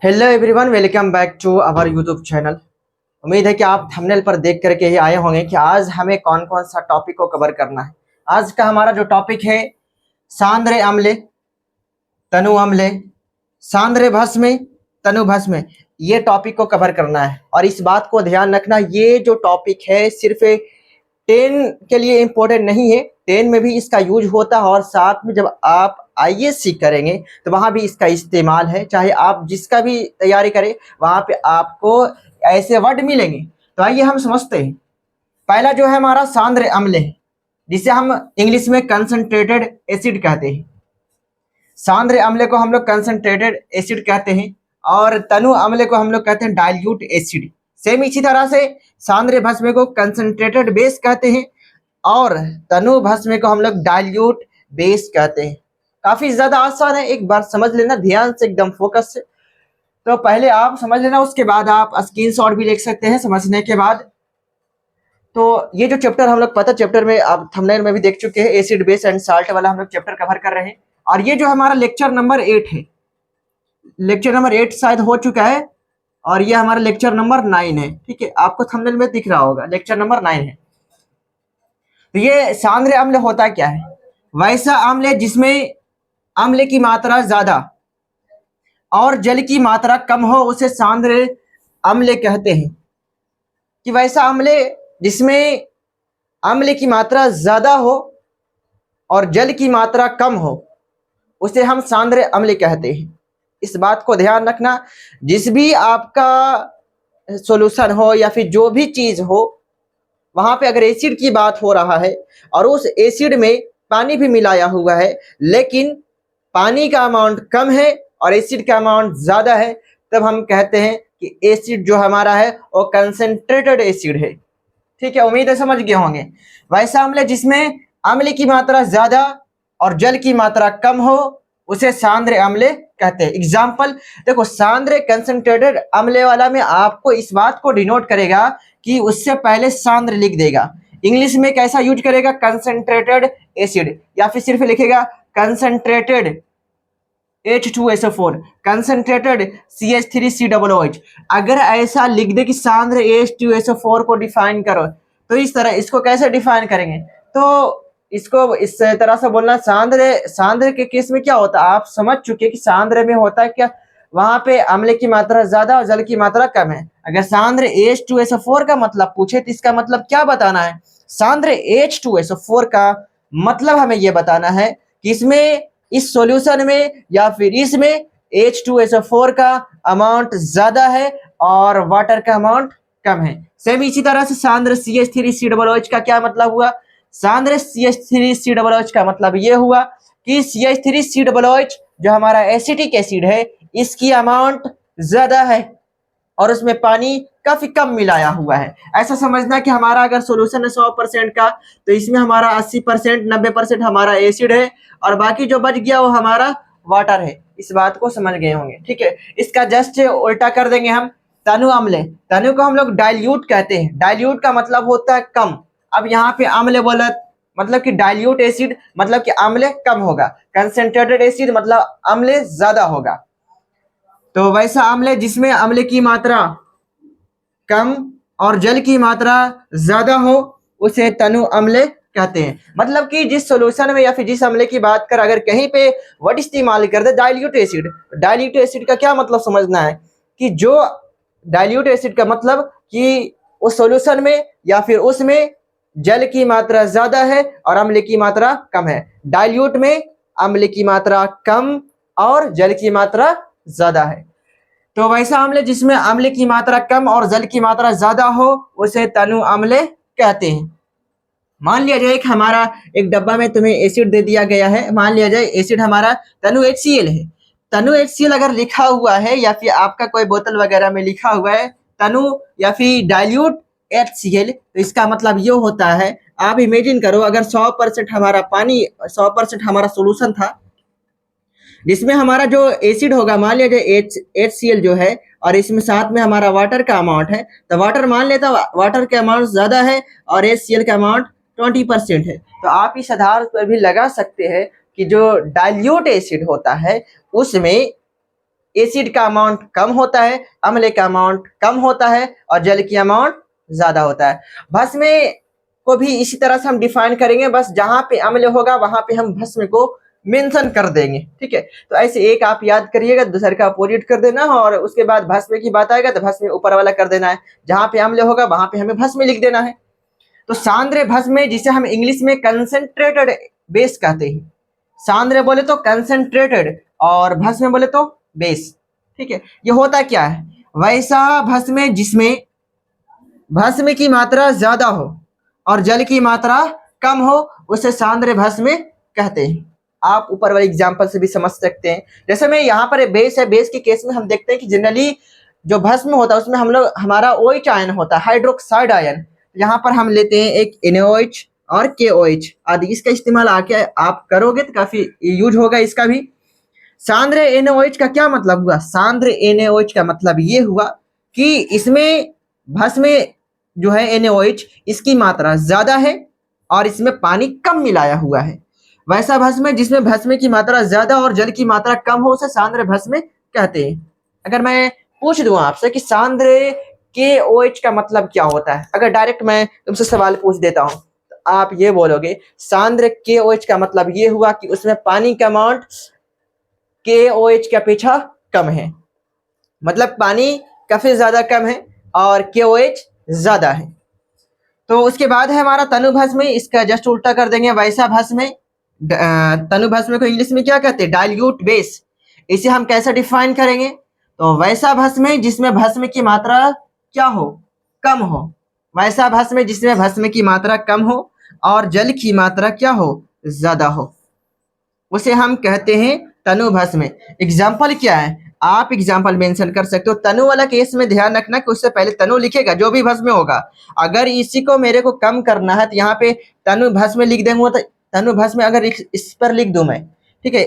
Hello everyone, welcome back to our YouTube channel. उम्मीद है कि आप थंबनेल पर देख करके ही आए होंगे कि आज हमें कौन कौन सा टॉपिक को कवर करना है। आज का हमारा जो टॉपिक है सांद्र अम्ल, तनु अम्ल, सांद्र भस्म, तनु भस्म, ये टॉपिक को कवर करना है। और इस बात को ध्यान रखना, ये जो टॉपिक है सिर्फ 10 के लिए इम्पोर्टेंट नहीं है, 10 में भी इसका यूज होता है और साथ में जब आप आईएएससी करेंगे तो वहाँ भी इसका इस्तेमाल है। चाहे आप जिसका भी तैयारी करें वहाँ पे आपको ऐसे वर्ड मिलेंगे। तो आइए हम समझते हैं। पहला जो है हमारा सांद्र अम्ल है, जिसे हम इंग्लिश में कंसंट्रेटेड एसिड कहते हैं। सांद्र अम्ल को हम लोग कंसंट्रेटेड एसिड कहते हैं और तनु अम्ल को हम लोग कहते हैं डाइल्यूट एसिड। सेम इसी तरह से सांद्र भस्म को कंसंट्रेटेड बेस कहते हैं और तनु भस्म को हम लोग डाइल्यूट बेस कहते हैं। काफी ज्यादा आसान है, एक बार समझ लेना ध्यान से, एकदम फोकस से। तो पहले आप समझ लेना, उसके बाद आप स्क्रीनशॉट भी लिख सकते हैं समझने के बाद। तो ये जो चैप्टर हम लोग पता चैप्टर में आप थंबनेल में भी देख चुके हैं, एसिड बेस एंड साल्ट वाला हम लोग चैप्टर कवर कर रहे हैं। और ये जो हमारा लेक्चर नंबर 8 है, लेक्चर नंबर 8 शायद हो चुका है और ये हमारा लेक्चर नंबर 9 है। ठीक है, आपको थंबनेल में दिख रहा होगा, लेक्चर नंबर 9 है। तो ये सांद्र अम्ल होता क्या है? वैसा अम्ल है जिसमें अम्ल की मात्रा ज्यादा और जल की मात्रा कम हो, उसे सांद्र अम्ल कहते हैं। कि वैसा अम्ल जिसमें अम्ल की मात्रा ज्यादा हो और जल की मात्रा कम हो, उसे हम सांद्र अम्ल कहते हैं। इस बात को ध्यान रखना, जिस भी आपका सॉल्यूशन हो या फिर जो भी चीज हो, वहां पे अगर एसिड की बात हो रहा है और उस एसिड में पानी भी मिलाया हुआ है, लेकिन पानी का अमाउंट कम है और एसिड का अमाउंट ज्यादा है, तब हम कहते हैं कि एसिड जो हमारा है वो कंसंट्रेटेड एसिड है। ठीक है, उम्मीद है समझ गए होंगे। वैसा अम्ल जिसमें अम्ल की मात्रा ज्यादा और जल की मात्रा कम हो, उसे सांद्र अम्ल कहते हैं। एग्जाम्पल देखो, सांद्र कंसंट्रेटेड अम्ल वाला में आपको इस बात को डिनोट करेगा कि उससे पहले सांद्र लिख देगा। इंग्लिश में कैसा यूज करेगा? कंसंट्रेटेड एसिड, या फिर सिर्फ लिखेगा कंसंट्रेटेड H2SO4, कंसंट्रेटेड CH3COOH। अगर ऐसा लिख दे कि सांद्र H2SO4 को डिफाइन करो, तो इस तरह इसको कैसे डिफाइन करेंगे? तो इसको इस तरह से बोलना। सांद्र के केस में क्या होता है आप समझ चुके कि सांद्र में होता है क्या, वहां पे अम्ल की मात्रा ज्यादा और जल की मात्रा कम है। अगर सांद्र H2SO4 का मतलब पूछे तो इसका मतलब क्या बताना है? सांद्र H2SO4 का मतलब हमें यह बताना है कि इसमें, इस सॉल्यूशन में या फिर इसमें H2SO4 का अमाउंट ज्यादा है और वाटर का अमाउंट कम है। सेम इसी तरह से सांद्र CH3COOH का क्या मतलब हुआ? सांद्र CH3COOH का मतलब ये हुआ कि CH3COOH जो हमारा एसिटिक एसिड है, इसकी अमाउंट ज्यादा है और उसमें पानी काफी कम मिलाया हुआ है। ऐसा समझना कि हमारा अगर सॉल्यूशन है 100% का, तो इसमें हमारा 80% 90% हमारा एसिड है और बाकी जो बच गया वो हमारा वाटर है। इस बात को समझ गए होंगे। ठीक है, इसका जस्ट उल्टा कर देंगे हम। तनु अम्ल, तनु को हम लोग डाइल्यूट कहते हैं। डाइल्यूट का मतलब होता है कम। अब यहाँ पे अम्ल बोला मतलब कि डाइल्यूट एसिड मतलब कि अम्ल कम होगा, कंसंट्रेटेड एसिड मतलब अम्ल ज्यादा होगा। तो वैसा अम्ल जिसमें अम्ल की मात्रा कम और जल की मात्रा ज्यादा हो, उसे तनु अम्ल कहते हैं। मतलब कि जिस सॉल्यूशन में या फिर जिस अम्ल की बात कर, अगर कहीं पे वर्ड इस्तेमाल कर दे डाइल्यूट एसिड, डाइल्यूट एसिड का क्या मतलब समझना है कि जो डाइल्यूट एसिड का मतलब कि उस सॉल्यूशन में या फिर उसमें जल की मात्रा ज्यादा है और अम्ल की मात्रा कम है। डाइल्यूट में अम्ल की मात्रा कम और जल की मात्रा ज्यादा है। तो वैसा अम्ल जिसमें अम्ल की मात्रा कम और जल की मात्रा ज्यादा हो, उसे तनु अम्ल कहते हैं। मान लिया जाए कि हमारा एक डब्बा में तुम्हें एसिड दे दिया गया है। मान लिया जाए एसिड हमारा तनु HCl है। तनु HCl अगर लिखा हुआ है या फिर आपका कोई बोतल वगैरह में लिखा हुआ है तनु या फिर डाइल्यूट HCl, तो इसका मतलब ये होता है, आप इमेजिन करो अगर 100% हमारा पानी, 100% हमारा सोल्यूशन था जिसमें हमारा जो एसिड होगा, मान लिया जाए HCl जो है, और इसमें साथ में हमारा वाटर का अमाउंट है, तो वाटर मान लेता वाटर का अमाउंट ज्यादा है और HCl का अमाउंट 20% है। तो आप इस आधार पर भी लगा सकते हैं कि जो डाइल्यूट एसिड होता है उसमें एसिड का अमाउंट कम होता है, अम्ल का अमाउंट कम होता है और जल की अमाउंट ज्यादा होता है। भस्म को भी इसी तरह से हम डिफाइन करेंगे, बस जहां पे अम्ल होगा वहां पे हम भस्म को मेंशन कर देंगे, ठीक है। तो ऐसे एक आप याद करिएगा, दूसरे का अपोजिट कर देना, और उसके बाद भस्म की बात आएगा तो भस्म ऊपर वाला कर देना है, जहां पे अम्ल होगा वहां पे हमें भस्म लिख देना है। तो सांद्र भस्म, जिसे हम इंग्लिश में कंसंट्रेटेड बेस कहते हैं, सांद्र बोले तो कंसंट्रेटेड और भस्म बोले तो बेस, ठीक है। ये होता क्या है, वैसा भस्म जिसमें भस्म की मात्रा ज्यादा हो और जल की मात्रा कम हो, उसे सांद्र भस्म कहते हैं। आप ऊपर वाले एग्जाम्पल से भी समझ सकते हैं। जैसे मैं यहाँ पर बेस है, बेस के केस में हम देखते हैं कि जनरली जो भस्म होता है उसमें हम लोग हमारा OH आयन होता है, हाइड्रोक्साइड आयन। यहाँ पर हम लेते हैं एक NaOH और KOH आदि। इसका इस्तेमाल आके आप करोगे तो काफी यूज होगा इसका भी। सांद्र NaOH का क्या मतलब हुआ, सांद्र NaOH का मतलब ये हुआ कि इसमें भस्म जो है NaOH, इसकी मात्रा ज्यादा है और इसमें पानी कम मिलाया हुआ है। वैसा भस्म जिसमें भस्म की मात्रा ज्यादा और जल की मात्रा कम हो, उसे सांद्र भस्म कहते हैं। अगर मैं पूछ दूं आपसे कि सांद्र KOH का मतलब क्या होता है, अगर डायरेक्ट मैं तुमसे सवाल पूछ देता हूं तो आप ये बोलोगे सांद्र KOH का मतलब ये हुआ कि उसमें पानी का अमाउंट KOH की अपेक्षा कम है, मतलब पानी काफी ज्यादा कम है और KOH ज्यादा है। तो उसके बाद है हमारा तनु भस्म, इसका जस्ट उल्टा कर देंगे, वैसा भस्म। तनु भस्म को इंग्लिश में क्या कहते हैं, डाइल्यूट बेस। इसे हम कैसे डिफाइन करेंगे, तो वैसा भस्म जिसमें भस्म की मात्रा क्या हो, कम हो, वैसा भस्म जिसमें भस्म की मात्रा कम हो और जल की मात्रा क्या हो, ज्यादा हो, उसे हम कहते हैं तनु भस्म। एग्जाम्पल क्या है, आप एग्जाम्पल मेंशन कर सकते हो। तनु वाला केस में ध्यान रखना कि उससे पहले तनु लिखेगा जो भी भस्म होगा। अगर इसी को मेरे को कम करना है तो यहाँ पे तनु भस्म लिख देंगे, तो तनु भस्म अगर इस पर लिख दूं मैं, ठीक है,